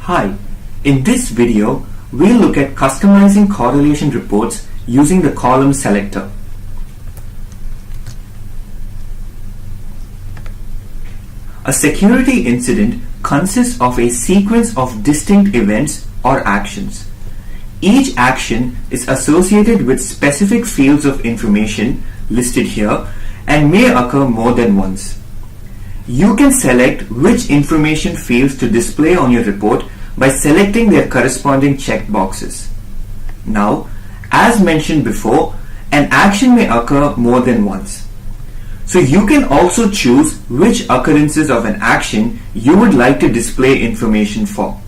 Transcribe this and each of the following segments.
Hi, in this video, we'll look at customizing correlation reports using the column selector. A security incident consists of a sequence of distinct events or actions. Each action is associated with specific fields of information listed here and may occur more than once. You can select which information fields to display on your report by selecting their corresponding checkboxes. Now, as mentioned before, an action may occur more than once. So you can also choose which occurrences of an action you would like to display information for.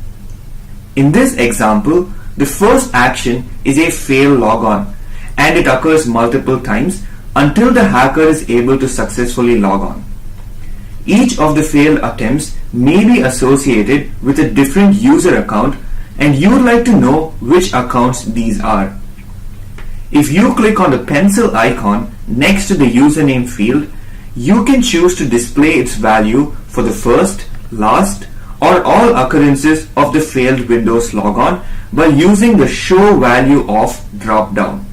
In this example, the first action is a fail logon, and it occurs multiple times until the hacker is able to successfully log on. Each of the failed attempts may be associated with a different user account, and you would like to know which accounts these are. If you click on the pencil icon next to the username field, you can choose to display its value for the first, last, or all occurrences of the failed Windows logon by using the Show Value Of drop-down.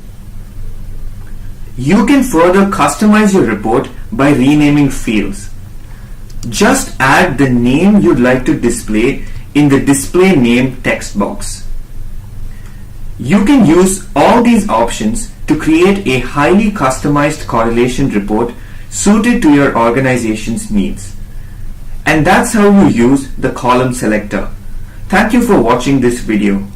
You can further customize your report by renaming fields. Just add the name you'd like to display in the Display Name text box. You can use all these options to create a highly customized correlation report suited to your organization's needs. And that's how you use the column selector. Thank you for watching this video.